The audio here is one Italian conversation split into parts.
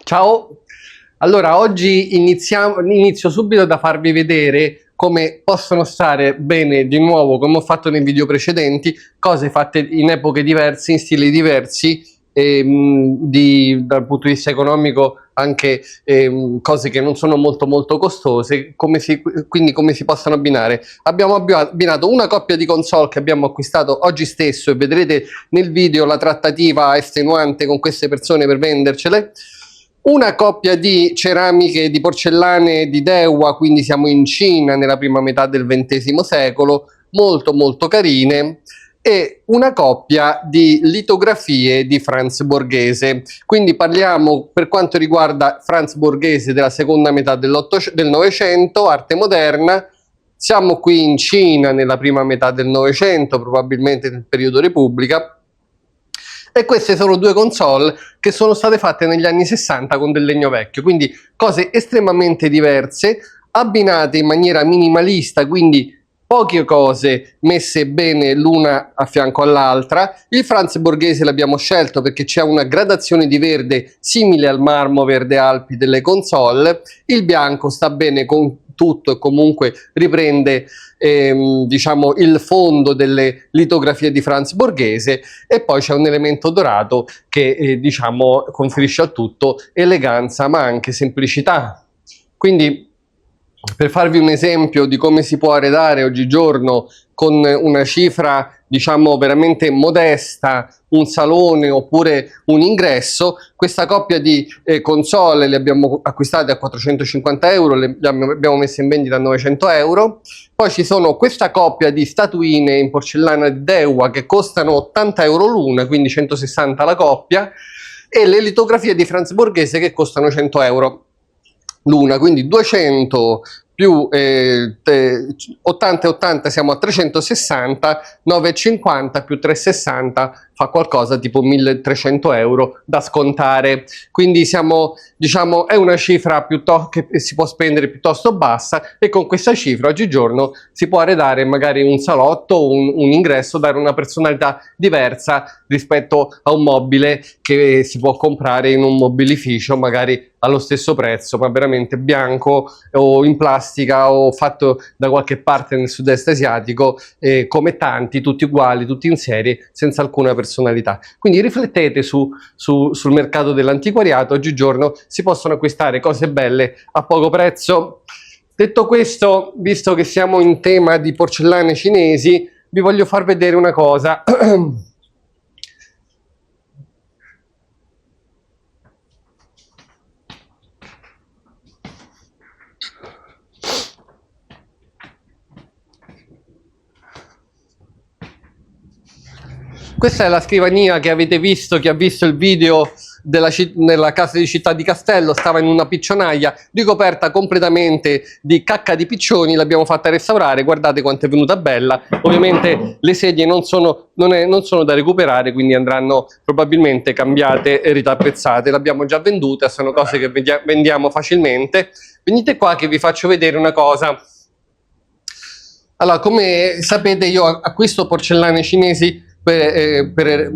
Ciao, allora oggi inizio subito da farvi vedere come possono stare bene di nuovo, come ho fatto nei video precedenti, cose fatte in epoche diverse, in stili diversi, dal punto di vista economico anche cose che non sono molto costose, quindi come si possono abbinare. Abbiamo abbinato una coppia di console che abbiamo acquistato oggi stesso e vedrete nel video la trattativa estenuante con queste persone per vendercele. Una coppia di ceramiche, di porcellane di Dewa, quindi siamo in Cina nella prima metà del XX secolo, molto carine, e una coppia di litografie di Franz Borghese. Quindi parliamo, per quanto riguarda Franz Borghese, della seconda metà del Novecento, arte moderna. Siamo qui in Cina nella prima metà del Novecento, probabilmente nel periodo Repubblica. E queste sono due console che sono state fatte negli anni 60 con del legno vecchio, quindi cose estremamente diverse, abbinate in maniera minimalista, quindi poche cose messe bene l'una a fianco all'altra. Il Franz Borghese l'abbiamo scelto perché c'è una gradazione di verde simile al marmo verde Alpi delle console, il bianco sta bene con tutto e comunque riprende diciamo il fondo delle litografie di Franz Borghese, e poi c'è un elemento dorato che diciamo conferisce al tutto eleganza ma anche semplicità. Quindi, per farvi un esempio di come si può arredare oggigiorno con una cifra diciamo veramente modesta, un salone oppure un ingresso, questa coppia di console le abbiamo acquistate a 450 euro, le abbiamo messe in vendita a 900 euro. Poi ci sono questa coppia di statuine in porcellana di Dewa che costano 80 euro l'una, quindi 160 la coppia, e le litografie di Franz Borghese che costano 100 euro l'una, quindi 200 più 80 e 80 siamo a 360, 9,50 più 360 fa qualcosa tipo 1300 euro da scontare. Quindi siamo, diciamo, è una cifra che si può spendere piuttosto bassa, e con questa cifra oggigiorno si può arredare magari un salotto, un ingresso, dare una personalità diversa rispetto a un mobile che si può comprare in un mobilificio magari allo stesso prezzo, ma veramente bianco o in plastica o fatto da qualche parte nel sud-est asiatico, come tanti, tutti uguali, tutti in serie, senza alcuna personalità. Quindi riflettete sul mercato dell'antiquariato. Oggigiorno si possono acquistare cose belle a poco prezzo. Detto questo, visto che siamo in tema di porcellane cinesi, vi voglio far vedere una cosa. Questa è la scrivania che avete visto, chi ha visto il video nella casa di Città di Castello, stava in una piccionaia ricoperta completamente di cacca di piccioni, l'abbiamo fatta restaurare, guardate quanto è venuta bella. Ovviamente le sedie non sono da recuperare, quindi andranno probabilmente cambiate e ritappezzate, l'abbiamo già vendute, sono cose che vendiamo facilmente. Venite qua che vi faccio vedere una cosa. Allora, come sapete, io acquisto porcellane cinesi per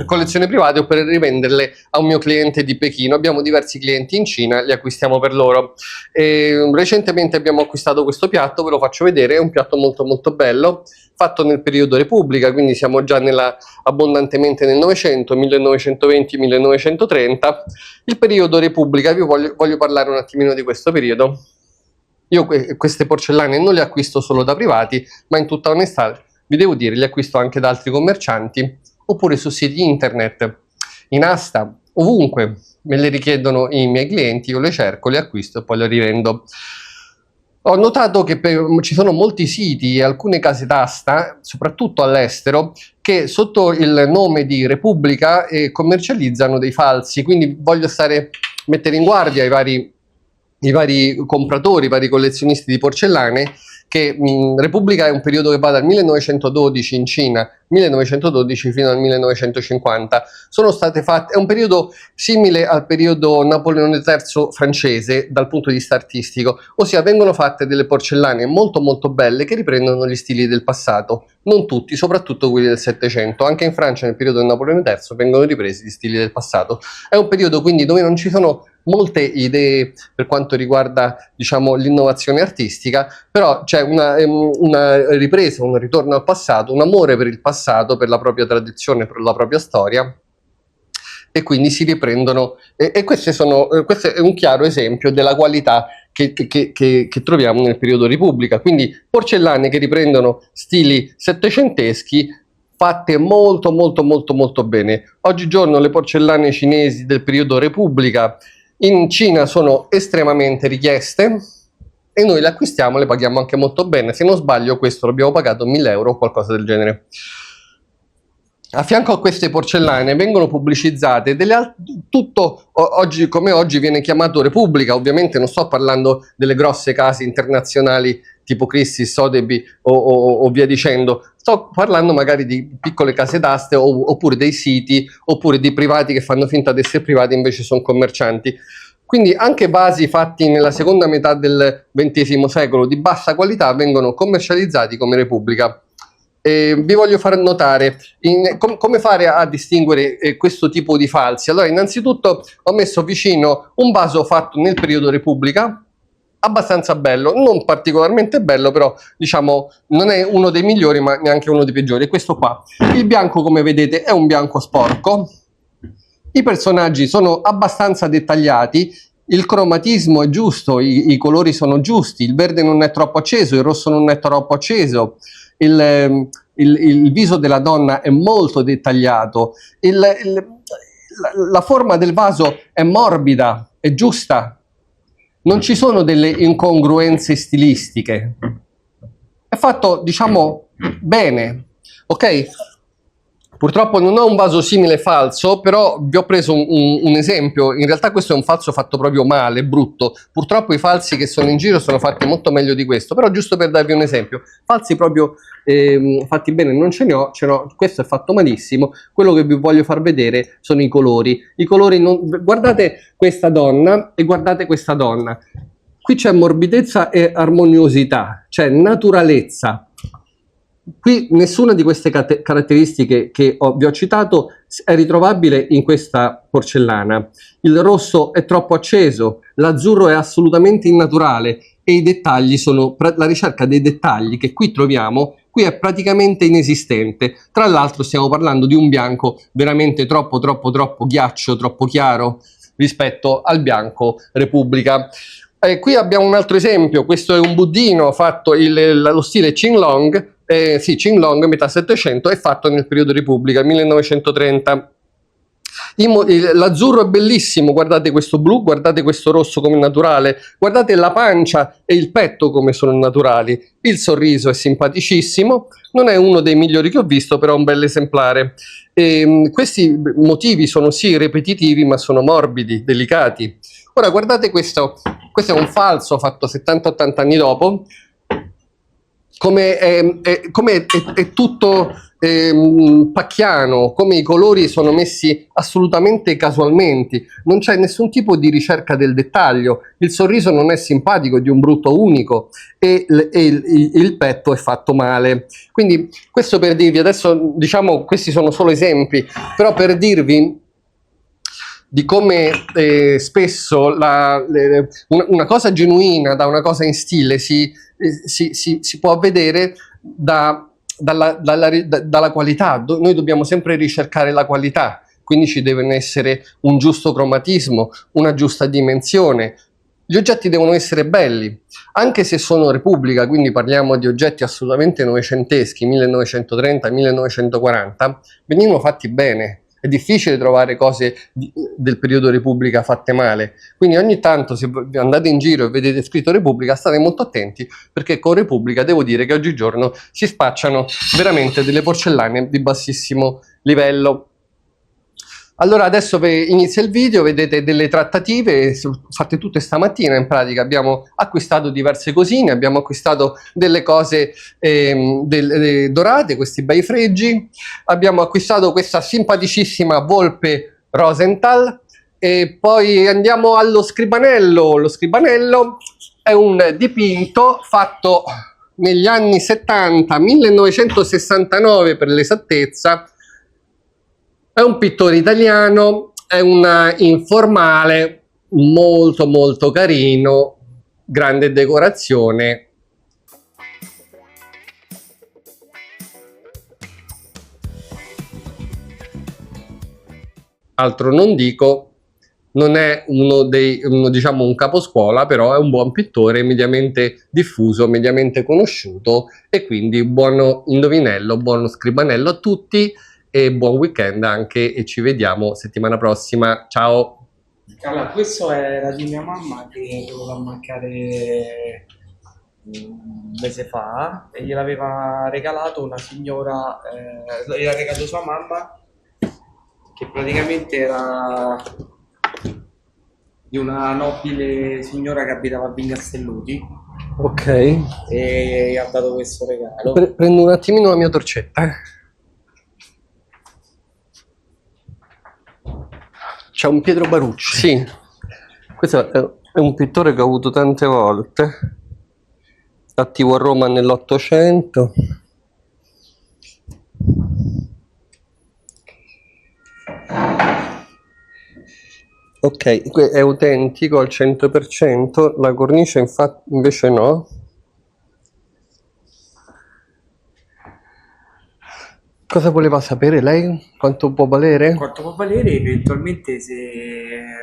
collezioni private o per rivenderle a un mio cliente di Pechino. Abbiamo diversi clienti in Cina, li acquistiamo per loro. Recentemente abbiamo acquistato questo piatto, ve lo faccio vedere, è un piatto molto bello, fatto nel periodo Repubblica, quindi siamo già abbondantemente nel Novecento, 1920-1930. Il periodo Repubblica, vi voglio parlare un attimino di questo periodo. Io queste porcellane non le acquisto solo da privati, ma in tutta onestà vi devo dire, li acquisto anche da altri commercianti, oppure su siti internet, in asta, ovunque me le richiedono i miei clienti, io le cerco, le acquisto e poi le rivendo. Ho notato che ci sono molti siti e alcune case d'asta, soprattutto all'estero, che sotto il nome di Repubblica commercializzano dei falsi, quindi voglio mettere in guardia i vari compratori, i vari collezionisti di porcellane, che Repubblica è un periodo che va dal 1912 in Cina, 1912 fino al 1950. Sono state fatte, è un periodo simile al periodo Napoleone III francese dal punto di vista artistico, ossia vengono fatte delle porcellane molto belle che riprendono gli stili del passato, non tutti, soprattutto quelli del Settecento. Anche in Francia nel periodo del Napoleone III vengono ripresi gli stili del passato. È un periodo quindi dove non ci sono molte idee per quanto riguarda, diciamo, l'innovazione artistica, però c'è una ripresa, un ritorno al passato, un amore per il passato, per la propria tradizione, per la propria storia, e quindi si riprendono, e questo è un chiaro esempio della qualità che troviamo nel periodo Repubblica. Quindi porcellane che riprendono stili settecenteschi, fatte molto molto molto molto bene. Oggigiorno le porcellane cinesi del periodo Repubblica in Cina sono estremamente richieste e noi le acquistiamo, le paghiamo anche molto bene. Se non sbaglio questo l'abbiamo pagato 1.000 euro o qualcosa del genere. A fianco a queste porcellane vengono pubblicizzate tutto oggi come oggi viene chiamato Repubblica. Ovviamente non sto parlando delle grosse case internazionali tipo Christie's, Sotheby o via dicendo. Sto parlando magari di piccole case d'aste oppure dei siti, oppure di privati che fanno finta di essere privati invece sono commercianti. Quindi anche vasi fatti nella seconda metà del XX secolo di bassa qualità vengono commercializzati come Repubblica. Vi voglio far notare come fare a distinguere questo tipo di falsi. Allora, innanzitutto ho messo vicino un vaso fatto nel periodo Repubblica, abbastanza bello, non particolarmente bello, però diciamo non è uno dei migliori ma neanche uno dei peggiori. Questo qua, il bianco come vedete è un bianco sporco, i personaggi sono abbastanza dettagliati, il cromatismo è giusto, i colori sono giusti, il verde non è troppo acceso, il rosso non è troppo acceso, il viso della donna è molto dettagliato, la forma del vaso è morbida, è giusta, non ci sono delle incongruenze stilistiche, è fatto, diciamo, bene, ok? Purtroppo non ho un vaso simile falso, però vi ho preso un esempio. In realtà questo è un falso fatto proprio male, brutto. Purtroppo i falsi che sono in giro sono fatti molto meglio di questo, però giusto per darvi un esempio. Falsi proprio fatti bene non ce ne ho, questo è fatto malissimo. Quello che vi voglio far vedere sono i colori. I colori guardate questa donna e guardate questa donna. Qui c'è morbidezza e armoniosità, c'è naturalezza. Qui nessuna di queste caratteristiche che vi ho citato è ritrovabile in questa porcellana. Il rosso è troppo acceso, l'azzurro è assolutamente innaturale e i dettagli sono, la ricerca dei dettagli che qui troviamo, qui è praticamente inesistente. Tra l'altro stiamo parlando di un bianco veramente troppo ghiaccio, troppo chiaro rispetto al bianco Repubblica. Qui abbiamo un altro esempio, questo è un buddino fatto lo stile Qinglong. Sì, Qinglong, metà 700, è fatto nel periodo Repubblica, 1930. L'azzurro è bellissimo, guardate questo blu, guardate questo rosso come naturale, guardate la pancia e il petto come sono naturali, il sorriso è simpaticissimo, non è uno dei migliori che ho visto, però è un bel esemplare. Questi motivi sono sì ripetitivi, ma sono morbidi, delicati. Ora guardate questo è un falso fatto 70-80 anni dopo, come è tutto pacchiano, come i colori sono messi assolutamente casualmente, non c'è nessun tipo di ricerca del dettaglio, il sorriso non è simpatico, è di un brutto unico e il petto è fatto male. Quindi questo per dirvi, adesso diciamo questi sono solo esempi, però per dirvi di come spesso una cosa genuina da una cosa in stile si può vedere dalla qualità. Noi dobbiamo sempre ricercare la qualità, quindi ci deve essere un giusto cromatismo, una giusta dimensione. Gli oggetti devono essere belli, anche se sono Repubblica, quindi parliamo di oggetti assolutamente novecenteschi, 1930-1940, venivano fatti bene. È difficile trovare cose del periodo Repubblica fatte male, quindi ogni tanto se andate in giro e vedete scritto Repubblica state molto attenti, perché con Repubblica devo dire che oggigiorno si spacciano veramente delle porcellane di bassissimo livello. Allora adesso inizia il video, vedete delle trattative fatte tutte stamattina, in pratica abbiamo acquistato diverse cosine, abbiamo acquistato delle cose dorate, questi bei freggi, abbiamo acquistato questa simpaticissima volpe Rosenthal e poi andiamo allo scribanello. Lo scribanello è un dipinto fatto negli anni 70, 1969 per l'esattezza. È un pittore italiano, è un informale, molto molto carino, grande decorazione. Altro non dico, non è diciamo un caposcuola, però è un buon pittore, mediamente diffuso, mediamente conosciuto, e quindi buono indovinello, buono scribanello a tutti e buon weekend anche, e ci vediamo settimana prossima. Ciao! Allora, questo era di mia mamma che doveva mancare un mese fa e gliel'aveva regalato una signora, gliel'ha regalato sua mamma, che praticamente era di una nobile signora che abitava a Vignastelluti Ok, e ha dato questo regalo. prendo un attimino la mia torcetta. C'è un Pietro Barucci. Sì, questo è un pittore che ho avuto tante volte, attivo a Roma nell'800. Ok, è autentico al 100%, la cornice infatti invece no. Cosa voleva sapere lei? Quanto può valere? Quanto può valere eventualmente, se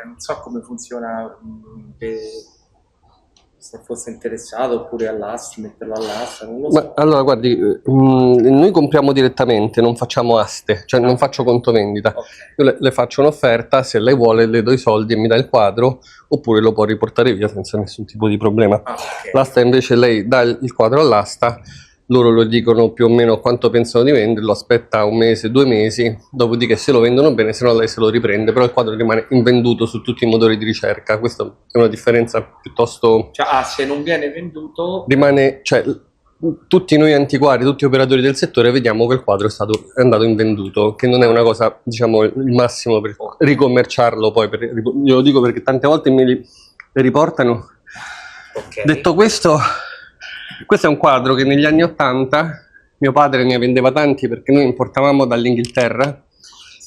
non so come funziona, se fosse interessato, oppure all'asta, metterlo all'asta, non lo so. Allora, guardi, noi compriamo direttamente, non facciamo aste, cioè non faccio conto vendita. Ok. Io le faccio un'offerta, se lei vuole le do i soldi e mi dà il quadro, oppure lo può riportare via senza nessun tipo di problema. Ah, ok. L'asta invece lei dà il quadro all'asta, loro lo dicono più o meno quanto pensano di venderlo, aspetta un mese, 2 mesi, dopodiché se lo vendono bene, se no lei se lo riprende, però il quadro rimane invenduto su tutti i motori di ricerca. Questa è una differenza piuttosto... Cioè, se non viene venduto, Rimane, cioè, tutti noi antiquari, tutti operatori del settore vediamo che il quadro è andato invenduto, che non è una cosa, diciamo, il massimo per ricommerciarlo poi, glielo dico perché tante volte me li riportano. ok. Detto questo è un quadro che negli anni 80 mio padre ne vendeva tanti perché noi importavamo dall'Inghilterra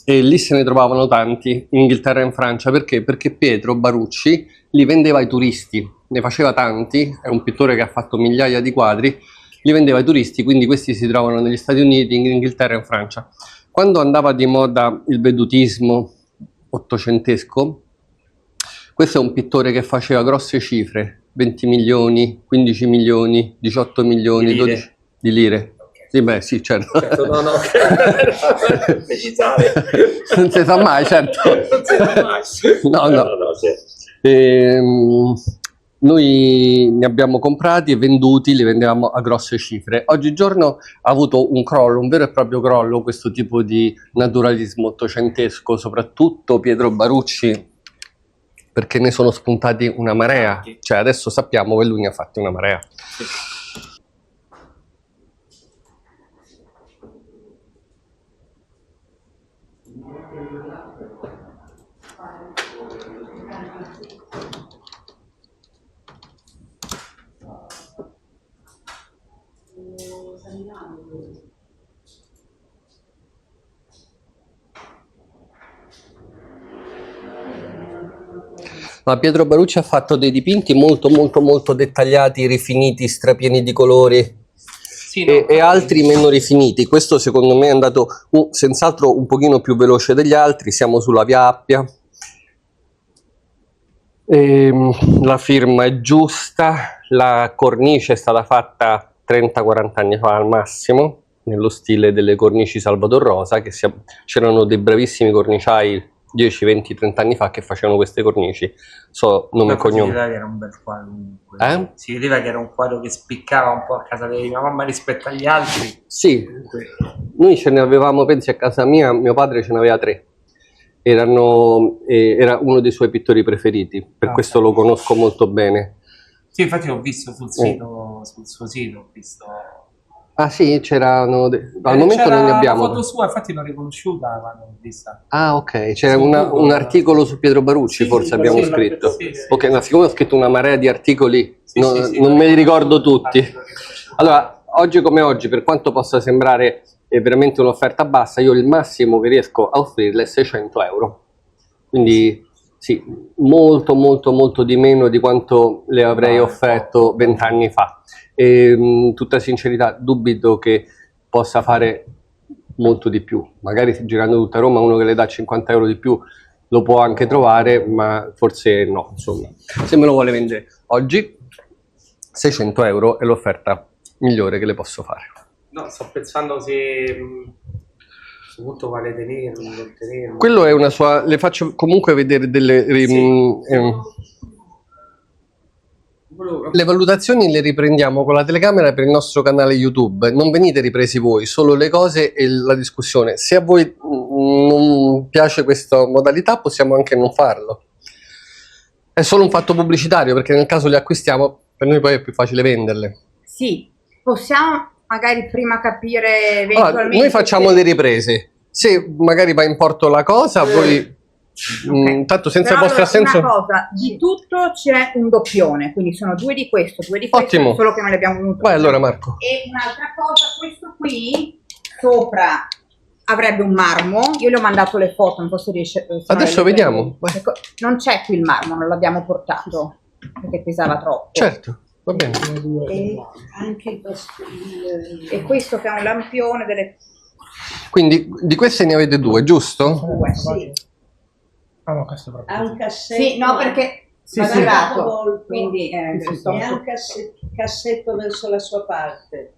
e lì se ne trovavano tanti, in Inghilterra e in Francia. Perché? Perché Pietro Barucci li vendeva ai turisti, ne faceva tanti, è un pittore che ha fatto migliaia di quadri, li vendeva ai turisti, quindi questi si trovano negli Stati Uniti, in Inghilterra e in Francia. Quando andava di moda il vedutismo ottocentesco, questo è un pittore che faceva grosse cifre, 20 milioni, 15 milioni, 18 milioni, Di lire? 12 di lire. Sì, beh, sì, certo. Certo, no, no, precisare. Non si sa mai, certo. Non si sa mai. No, no. Noi ne abbiamo comprati e venduti, li vendevamo a grosse cifre. Oggigiorno ha avuto un crollo, un vero e proprio crollo, questo tipo di naturalismo ottocentesco, soprattutto Pietro Barucci, perché ne sono spuntati una marea. Cioè adesso sappiamo che lui ne ha fatti una marea. Sì. Ma Pietro Barucci ha fatto dei dipinti molto molto molto dettagliati, rifiniti, strapieni di colori. Sì, no, e altri meno rifiniti. Questo secondo me è andato senz'altro un pochino più veloce degli altri. Siamo sulla Via Appia. La firma è giusta, la cornice è stata fatta 30-40 anni fa al massimo, nello stile delle cornici Salvador Rosa, che c'erano dei bravissimi corniciai 10, 20, 30 anni fa che facevano queste cornici. So nome e cognome. Si vedeva che era un bel quadro comunque. Si vedeva che era un quadro che spiccava un po' a casa di mia mamma rispetto agli altri. Sì, noi ce ne avevamo, pensi a casa mia, mio padre ce ne aveva 3. Era uno dei suoi pittori preferiti, per questo lo conosco molto bene. Sì, infatti l'ho visto sul sito, sul suo sito, ho visto... Ah sì, c'erano... Al momento non ne abbiamo. La foto sua, infatti l'ho riconosciuta quando l'ho vista. Ah ok, c'era un articolo su Pietro Barucci, forse abbiamo scritto. Sì. Ok, ma siccome ho scritto una marea di articoli, non me li ricordo tutti. Allora, oggi come oggi, per quanto possa sembrare veramente un'offerta bassa, io il massimo che riesco a offrirle è 600 euro. Quindi Sì, molto molto molto di meno di quanto le avrei offerto 20 anni fa. E, tutta sincerità, dubito che possa fare molto di più. Magari girando tutta Roma uno che le dà 50 euro di più lo può anche trovare, ma forse no, insomma. Se me lo vuole vendere oggi, 600 euro è l'offerta migliore che le posso fare. No, sto pensando se soprattutto vale tenerlo, non tenerlo. Quello è una sua... Le faccio comunque vedere delle... Le valutazioni le riprendiamo con la telecamera per il nostro canale YouTube. Non venite ripresi voi, solo le cose e la discussione. Se a voi non piace questa modalità, possiamo anche non farlo. È solo un fatto pubblicitario, perché nel caso le acquistiamo, per noi poi è più facile venderle. Sì, possiamo magari prima capire Allora, eventualmente... noi facciamo le riprese. Se magari va in porto la cosa, voi... tanto senza Però il vostro allora, assenso... una cosa, di tutto c'è un doppione, quindi sono due di questo, Ottimo. solo che non le abbiamo venuto. Vai allora Marco. E un'altra cosa, questo qui, sopra avrebbe un marmo, io le ho mandato le foto, non so se riesce... Adesso vediamo. Vai. Ecco, non c'è qui il marmo, non l'abbiamo portato, perché pesava troppo. Certo, va bene. E anche e questo che è un lampione delle Quindi di queste ne avete due, giusto? due, sì. Ah no, questo è proprio. Ha un cassetto. Sì, no, perché Sì, va sì. girato, Volto. quindi E ha un cassetto verso la sua parte.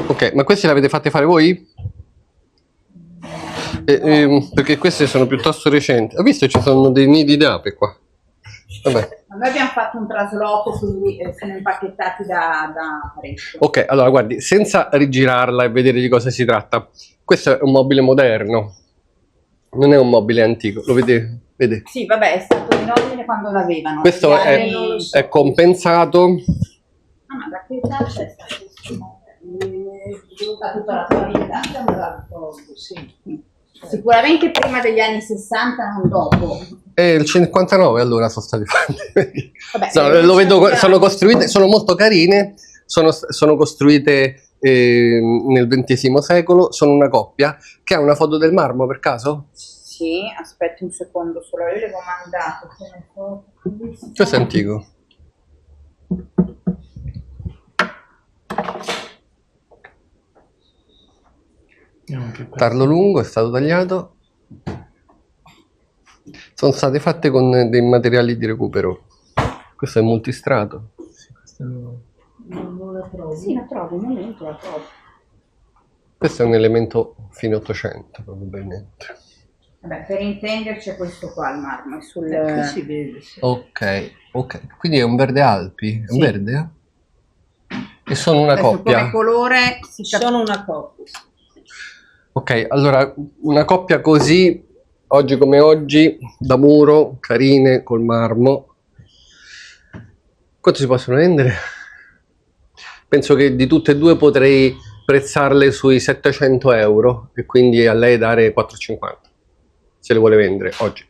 Ok, ma queste le avete fatte fare voi? Perché queste sono piuttosto recenti. Ho visto ci sono dei nidi d'ape qua. Vabbè. noi abbiamo fatto un trasloco, quindi sono impacchettati da parecchio. Ok, allora guardi, senza rigirarla e vedere di cosa si tratta, questo è un mobile moderno, non è un mobile antico, lo vede? Vede? Sì, vabbè, è stato in ordine quando l'avevano. Questo Gli anni- è compensato. Ah, ma da che età c'è stato? Tutta la tua vita. Sì. Sicuramente prima degli anni 60, non dopo. E il 59 allora sono stati fatti. Vabbè, Lo vedo, sono costruite, sono molto carine, sono costruite nel XX secolo, sono una coppia che ha una foto del marmo per caso? Sì, aspetti un secondo solo, io le avevo mandato come foto. Questo è antico. Tarlo lungo, è stato tagliato. Sono state fatte con dei materiali di recupero. Questo è multistrato. Non la trovo. Sì, la trovo, un momento la trovo. Questo è un elemento fine 800 probabilmente. Vabbè, per intenderci è questo qua il marmo, è sul... Qui si vede. Sì. Ok. Quindi è un verde Alpi? È un Sì. verde? E sono una adesso coppia. come colore si Sono una coppia. Ok, allora una coppia così, oggi come oggi, da muro, carine, col marmo. Quanto si possono vendere? Penso che di tutte e due potrei prezzarle sui 700 euro e quindi a lei dare 4,50 se le vuole vendere oggi.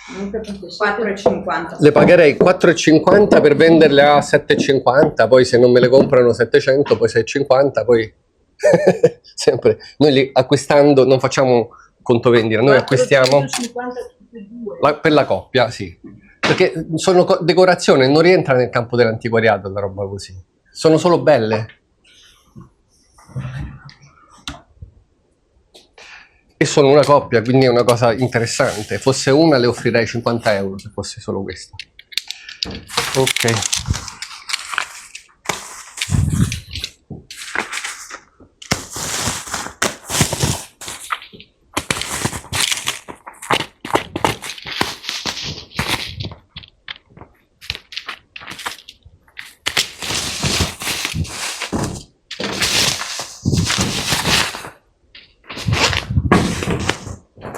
4,50. Le pagherei 4,50 per venderle a 7,50, poi se non me le comprano 700, poi 6,50, poi sempre. Noi li acquistando non facciamo conto vendita, noi acquistiamo 450 tutte e due. per la coppia, sì. Perché sono decorazione, non rientra nel campo dell'antiquariato la roba così. Sono solo belle. E sono una coppia, quindi è una cosa interessante. Fosse una le offrirei 50 euro se fosse solo questa. Ok.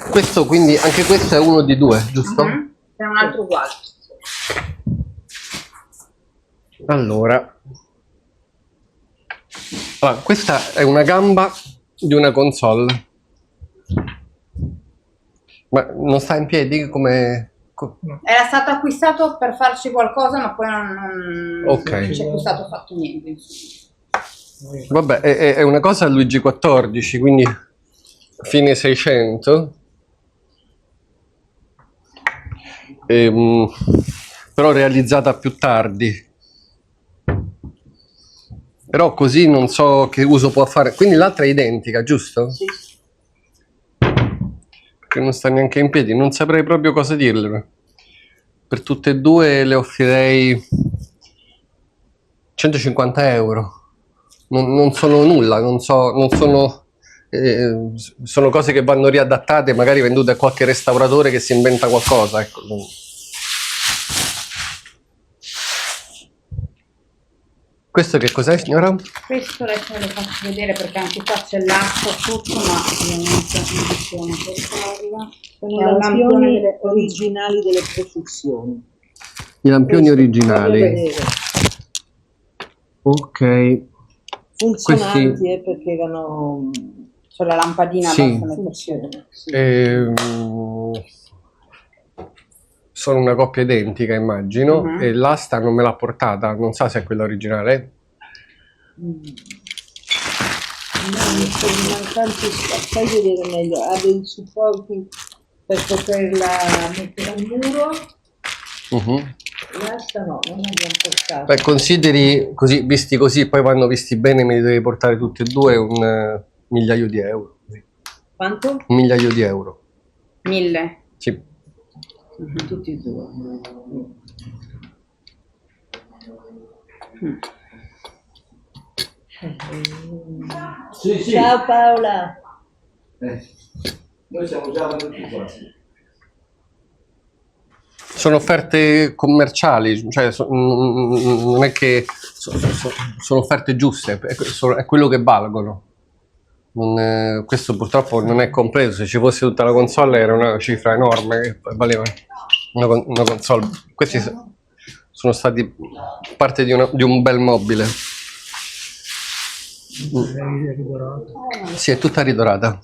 Questo quindi, anche questo è uno di due, giusto? C'è un altro uguale. Allora, questa è una gamba di una console. Ma non sta in piedi come... Era stato acquistato per farci qualcosa, ma poi non Ok. c'è più stato fatto niente. Insomma. Vabbè, è una cosa Luigi XIV, quindi fine 600. però realizzata più tardi. Però così non so che uso può fare. Quindi l'altra è identica, giusto? Sì. Perché non sta neanche in piedi, non saprei proprio cosa dirle. Per tutte e due le offrirei 150 euro. Non sono nulla, non sono, sono cose che vanno riadattate, magari vendute a qualche restauratore che si inventa qualcosa. Ecco. Questo che cos'è, signora? Questo adesso ve lo faccio vedere perché anche qua c'è l'acqua sotto, ma ovviamente non funziona. Sono lampioni originali delle profusioni. I lampioni Questo, originali. voglio vedere. Ok. Funzionanti, Questi- perché erano... C'è la lampadina Sì. basta metterci. Funziona, sì. Sono una coppia identica, immagino, Mhm. e l'asta non me l'ha portata, non so se è quella originale. No, mi sono mancanti, fai vedere meglio, ha dei supporti per poterla mettere al muro, Mhm. l'asta no, non l'abbiamo portata. Beh, consideri così, visti così, poi vanno visti bene, me li devi portare tutti e due un migliaio di euro. Quanto? Un migliaio di euro. 1000. Sì. Tutti e due. Ciao Paola. Noi siamo già venuti quasi. Sono offerte commerciali, cioè non è che sono offerte giuste, è quello che valgono. Questo purtroppo non è compreso, se ci fosse tutta la console era una cifra enorme, che valeva una console. Questi sono stati parte di un bel mobile. Lei è rigorosa. Sì, è tutta ridorata.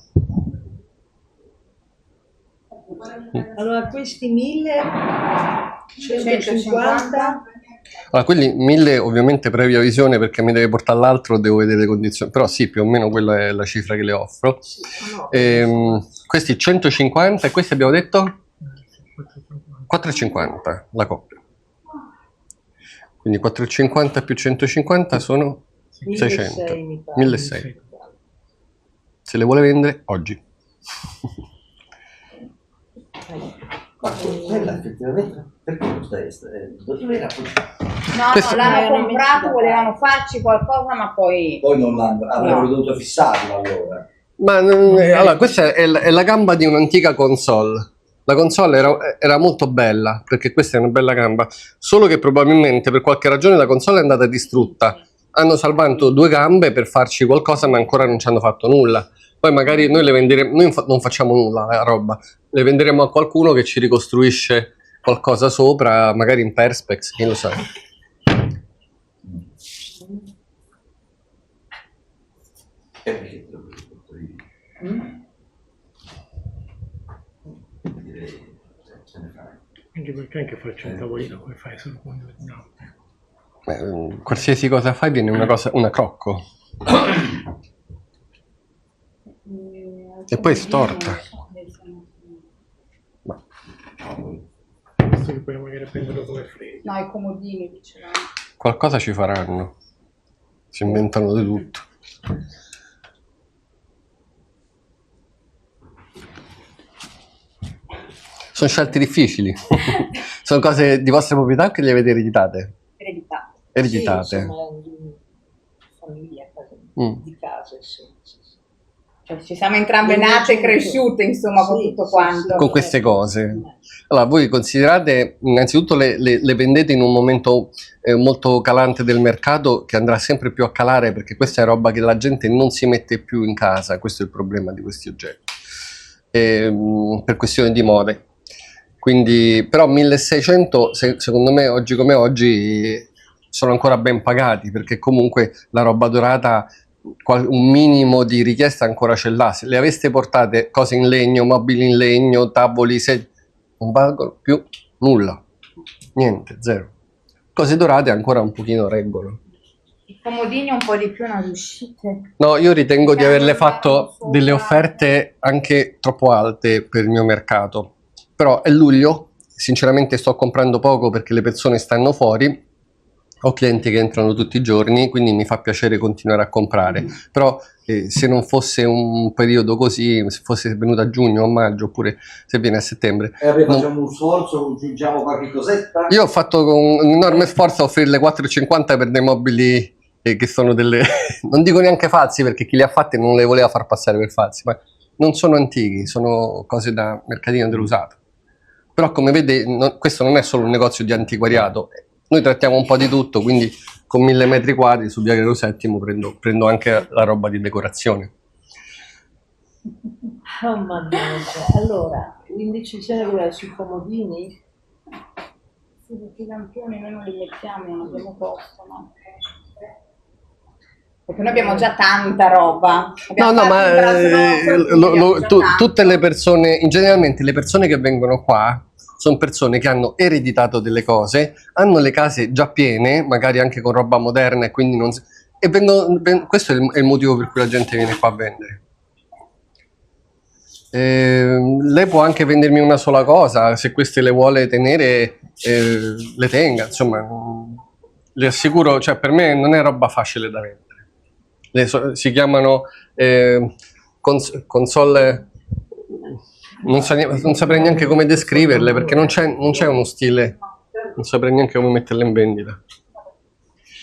Allora questi 1150. Allora, quelli 1000 ovviamente previa visione perché mi deve portare l'altro, devo vedere le condizioni, però sì, più o meno quella è la cifra che le offro. Questi 150 e questi abbiamo detto 4,50 la coppia. Quindi 4,50 più 150 sono 600. 1.600. Se le vuole vendere oggi. Quella effettivamente perché costa dove era? No, Questo- l'hanno comprato, volevano farci qualcosa, ma poi... Poi non l'hanno, avrebbero No. dovuto fissarlo allora. Ma allora, questa è la gamba di un'antica console. La console era molto bella, perché questa è una bella gamba, solo che probabilmente per qualche ragione la console è andata distrutta. Hanno salvato due gambe per farci qualcosa, ma ancora non ci hanno fatto nulla. Poi magari noi le venderemo, non facciamo nulla, la roba, le venderemo a qualcuno che ci ricostruisce qualcosa sopra, magari in Perspex, chi lo sa. Perché te lo porto io? Direi, ce ne fai. Anche perché anche faccio un tavolino, come fai solo con le zampe. Qualsiasi cosa fai viene una crocco. E poi storta. Ma Questo che poi magari prenderlo come freddo. No, i comodini, dicevamo. qualcosa ci faranno. Si inventano di tutto. Sono scelte difficili. Sono cose di vostra proprietà che le avete ereditate? Eredità. Ereditate. Sì, insomma, di famiglia, di casa, sì. Cioè, ci siamo entrambe nate e cresciute, insomma, con Sì, tutto sì, quanto. Con queste cose. Allora, voi considerate, innanzitutto le vendete in un momento molto calante del mercato che andrà sempre più a calare perché questa è roba che la gente non si mette più in casa, questo è il problema di questi oggetti, per questioni di mode. Quindi, però 1600 secondo me oggi come oggi sono ancora ben pagati perché comunque la roba dorata un minimo di richiesta ancora ce l'ha. Se le aveste portate cose in legno, mobili in legno, tavoli, non valgono più nulla, niente, zero. Cose dorate ancora un pochino reggono. I comodini un po' di più non riuscite. No, io ritengo di averle fatto delle offerte anche troppo alte per il mio mercato, però è luglio sinceramente sto comprando poco perché le persone stanno fuori, ho clienti che entrano tutti i giorni, quindi mi fa piacere continuare a comprare, però se non fosse un periodo così, se fosse venuto a giugno o a maggio, oppure se viene a settembre, Facciamo un sforzo, aggiungiamo qualche cosetta. io ho fatto con un enorme sforzo a offrirle 4,50 per dei mobili che sono delle, non dico neanche falsi perché chi li ha fatti non le voleva far passare per falsi, ma non sono antichi, sono cose da mercatino dell'usato. Però come vede, questo non è solo un negozio di antiquariato, noi trattiamo un po' di tutto, quindi con 1000 metri quadri su Via Carlo VII prendo anche la roba di decorazione. Oh mannaggia, allora, l'indecisione quella sui comodini? Sì, perché i lampioni noi non li mettiamo, non abbiamo posto, no? Perché noi abbiamo già tanta roba. No, Abbiamo no, fatto ma un trasloco, quindi abbiamo già tanto. tutte le persone, generalmente le persone che vengono qua sono persone che hanno ereditato delle cose, hanno le case già piene, magari anche con roba moderna, e quindi non si- e questo è il motivo per cui la gente viene qua a vendere. Lei può anche vendermi una sola cosa, se queste le vuole tenere, le tenga, insomma, le assicuro, cioè per me non è roba facile da vendere. Si chiamano console, non saprei neanche come descriverle perché non c'è uno stile, non saprei neanche come metterle in vendita.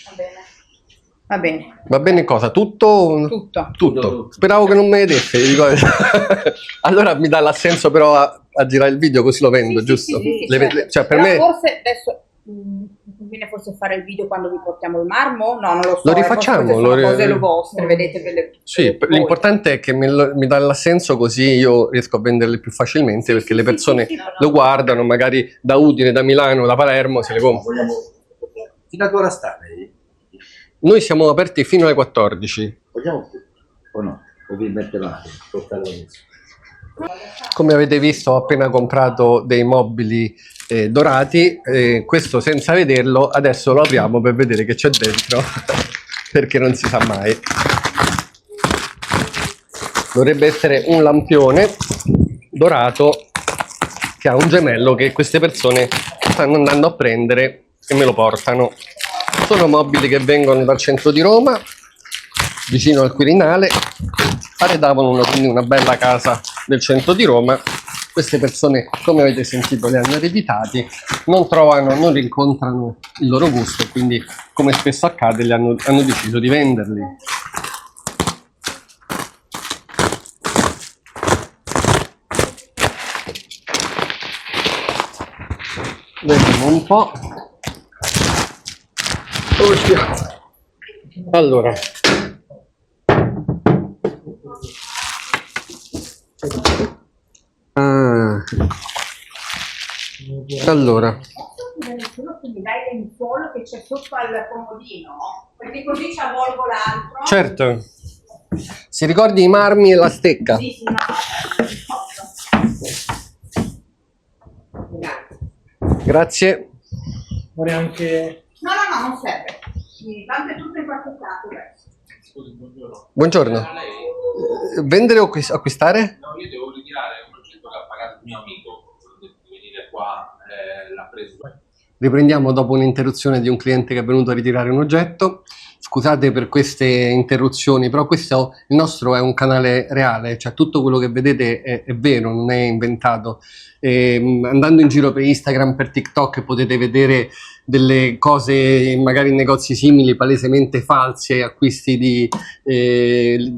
Va bene. Va bene. Va bene cosa? Tutto? Tutto. Tutto. Speravo che non me le desse, dico. Allora mi dà l'assenso però a girare il video così lo vendo, Sì, giusto? sì, sì, Cioè per però me forse adesso conviene forse fare il video quando vi portiamo il marmo? No, non lo so. Lo rifacciamo, Forse sono cose le vostre, vedete sì, voi. l'importante è che mi dà l'assenso così io riesco a venderle più facilmente perché le persone lo guardano, magari da Udine, da Milano, da Palermo, se le comprano. Fino a che ora sta lei? Noi siamo aperti fino alle 14. Vogliamo o no? Ovviamente va, portarlo adesso. Come avete visto ho appena comprato dei mobili dorati, questo senza vederlo, adesso lo apriamo per vedere che c'è dentro, perché non si sa mai. Dovrebbe essere un lampione dorato che ha un gemello che queste persone stanno andando a prendere e me lo portano. Sono mobili che vengono dal centro di Roma, vicino al Quirinale, arredavano quindi una bella casa del centro di Roma. Queste persone, come avete sentito, li hanno ereditati, non rincontrano il loro gusto, quindi come spesso accade hanno deciso di venderli. Vediamo un po'. Allora, allora, Solo che mi dai lenzuolo che c'è sotto al comodino, perché così ci avvolgo l'altro. certo, si ricordi i marmi e la stecca? Sì, sì, no. Grazie. Vorrei anche... No, non serve. Tanto è tutto impacchettato adesso. Scusi, buongiorno. Buongiorno. Vendere o acquistare? No, io devo ritirare un oggetto che ha pagato il mio amico, ho detto di venire qua, l'ha preso. Riprendiamo dopo un'interruzione di un cliente che è venuto a ritirare un oggetto. Scusate per queste interruzioni, però il nostro è un canale reale, cioè tutto quello che vedete è vero, non è inventato. Andando in giro per Instagram, per TikTok potete vedere delle cose magari in negozi simili, palesemente false, acquisti di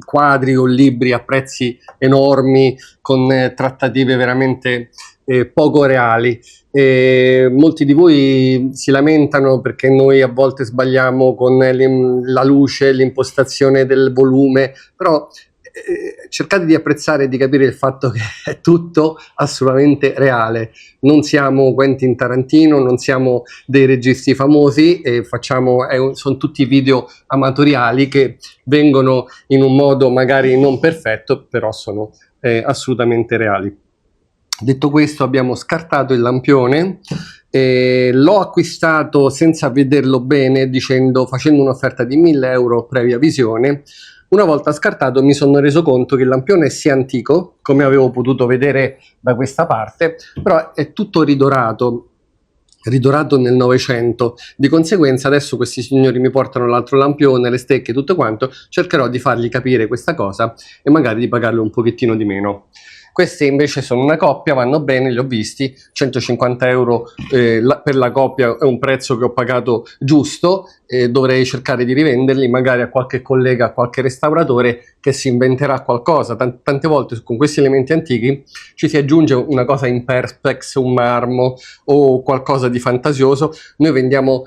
quadri o libri a prezzi enormi con trattative veramente poco reali. Molti di voi si lamentano perché noi a volte sbagliamo con la luce, l'impostazione del volume, però cercate di apprezzare e di capire il fatto che è tutto assolutamente reale. Non siamo Quentin Tarantino, non siamo dei registi famosi, sono tutti video amatoriali che vengono in un modo magari non perfetto, però sono assolutamente reali. Detto questo, abbiamo scartato il lampione, l'ho acquistato senza vederlo bene, facendo un'offerta di 1000 euro previa visione. Una volta scartato mi sono reso conto che il lampione è sia antico, come avevo potuto vedere da questa parte, però è tutto ridorato nel Novecento. Di conseguenza adesso questi signori mi portano l'altro lampione, le stecche, tutto quanto, cercherò di fargli capire questa cosa e magari di pagarle un pochettino di meno. Queste invece sono una coppia, vanno bene, li ho visti, 150 euro per la coppia è un prezzo che ho pagato giusto, dovrei cercare di rivenderli magari a qualche collega, a qualche restauratore che si inventerà qualcosa. Tante volte con questi elementi antichi ci si aggiunge una cosa in perspex, un marmo o qualcosa di fantasioso. Noi vendiamo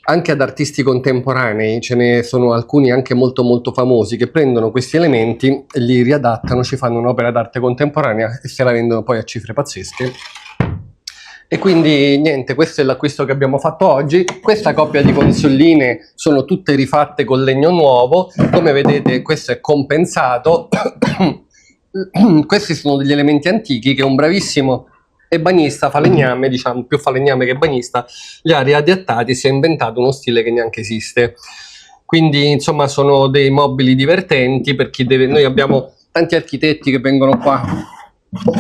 anche ad artisti contemporanei, ce ne sono alcuni anche molto molto famosi che prendono questi elementi, li riadattano, ci fanno un'opera d'arte contemporanea e se la vendono poi a cifre pazzesche. E quindi niente, questo è l'acquisto che abbiamo fatto oggi. Questa coppia di consoline sono tutte rifatte con legno nuovo, come vedete questo è compensato. Questi sono degli elementi antichi che un bravissimo ebanista, falegname, diciamo più falegname che ebanista, li ha riadattati, si è inventato uno stile che neanche esiste. Quindi insomma sono dei mobili divertenti per chi deve. Noi abbiamo tanti architetti che vengono qua.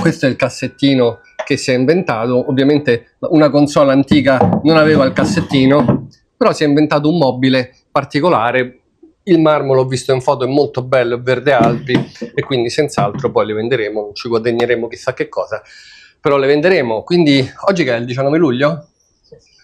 Questo è il cassettino che si è inventato. Ovviamente una console antica non aveva il cassettino, però si è inventato un mobile particolare. Il marmo l'ho visto in foto, è molto bello, è verde Alpi e quindi senz'altro poi le venderemo, non ci guadagneremo chissà che cosa, però le venderemo. Quindi oggi che è il 19 luglio?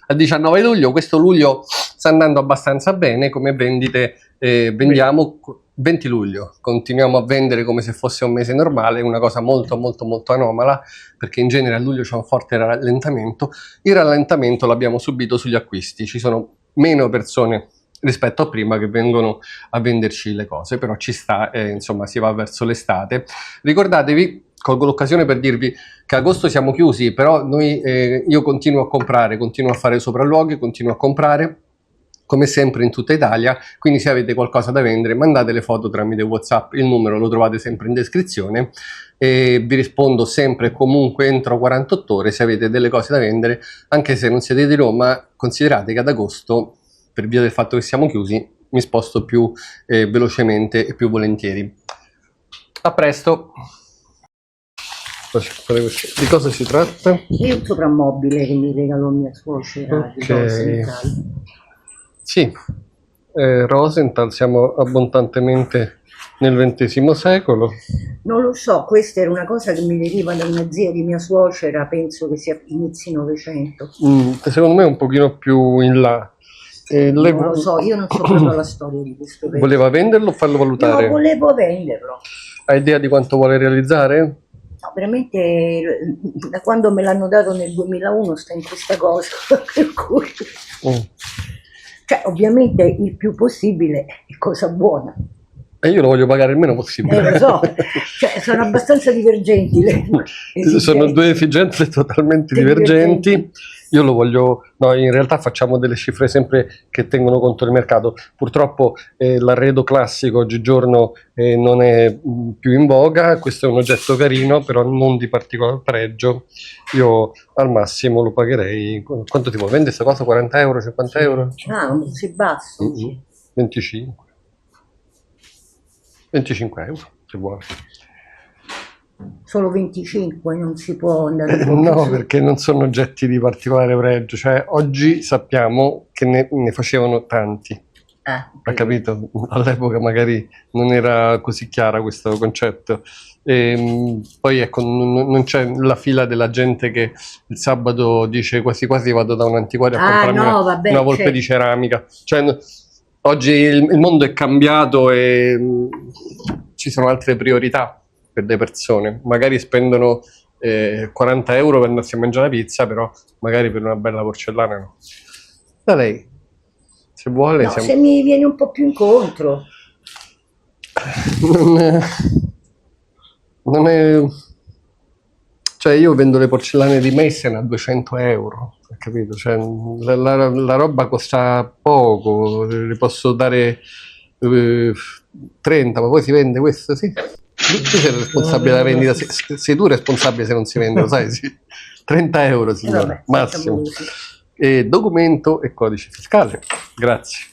Il 19 luglio, questo luglio sta andando abbastanza bene come vendite, vendiamo 20 luglio, continuiamo a vendere come se fosse un mese normale, una cosa molto molto molto anomala perché in genere a luglio c'è un forte rallentamento. Il rallentamento l'abbiamo subito sugli acquisti, ci sono meno persone rispetto a prima che vengono a venderci le cose, però ci sta, insomma si va verso l'estate. Ricordatevi, colgo l'occasione per dirvi che agosto siamo chiusi, però noi, io continuo a comprare, continuo a fare sopralluoghi, continuo a comprare come sempre in tutta Italia, quindi se avete qualcosa da vendere mandate le foto tramite WhatsApp, il numero lo trovate sempre in descrizione e vi rispondo sempre e comunque entro 48 ore se avete delle cose da vendere, anche se non siete di Roma. Considerate che ad agosto, per via del fatto che siamo chiusi, mi sposto più velocemente e più volentieri. A presto! Di cosa si tratta? È un soprammobile che mi regalò mia suocera di Rosenthal. Sì, Rosenthal, siamo abbondantemente nel XX secolo. Non lo so, questa era una cosa che mi deriva da una zia di mia suocera, penso che sia inizi Novecento. Secondo me è un pochino più in là. Non lo so, io non so proprio la storia di questo pezzo. Voleva venderlo o farlo valutare? No, volevo venderlo. Hai idea di quanto vuole realizzare? No, veramente, da quando me l'hanno dato nel 2001 sta in questa cosa, per cui... Cioè, ovviamente il più possibile è cosa buona. E io lo voglio pagare il meno possibile. Lo so, cioè, sono abbastanza divergenti le esigenze. Sono due esigenze totalmente divergenti. Io lo voglio, no, in realtà facciamo delle cifre sempre che tengono conto del mercato. Purtroppo l'arredo classico oggigiorno non è più in voga, questo è un oggetto carino, però non di particolare pregio. Io al massimo lo pagherei, quanto ti può vendere questa cosa? 40 euro, 50 euro? Ah, un prezzo basso. 25. 25 euro, se vuoi. Solo 25, non si può andare No, perché non sono oggetti di particolare pregio, cioè oggi sappiamo che ne facevano tanti, ha capito? All'epoca magari non era così chiara questo concetto. Poi ecco, non c'è la fila della gente che il sabato dice quasi quasi vado da un antiquario a comprarmi una volpe di ceramica. Cioè, oggi il mondo è cambiato e ci sono altre priorità per le persone, magari spendono 40 euro per andarsi a mangiare la pizza, però magari per una bella porcellana no. Da lei, se vuole... No, se mi viene un po' più incontro. Non è... Cioè io vendo le porcellane di Meissen a 200 euro, capito? Cioè, la roba costa poco, le posso dare 30, ma poi si vende questo, sì. Tu sei il responsabile della vendita, sei tu responsabile se non si vende, lo sai, sì. 30 euro, signora, massimo. Documento e codice fiscale. Grazie.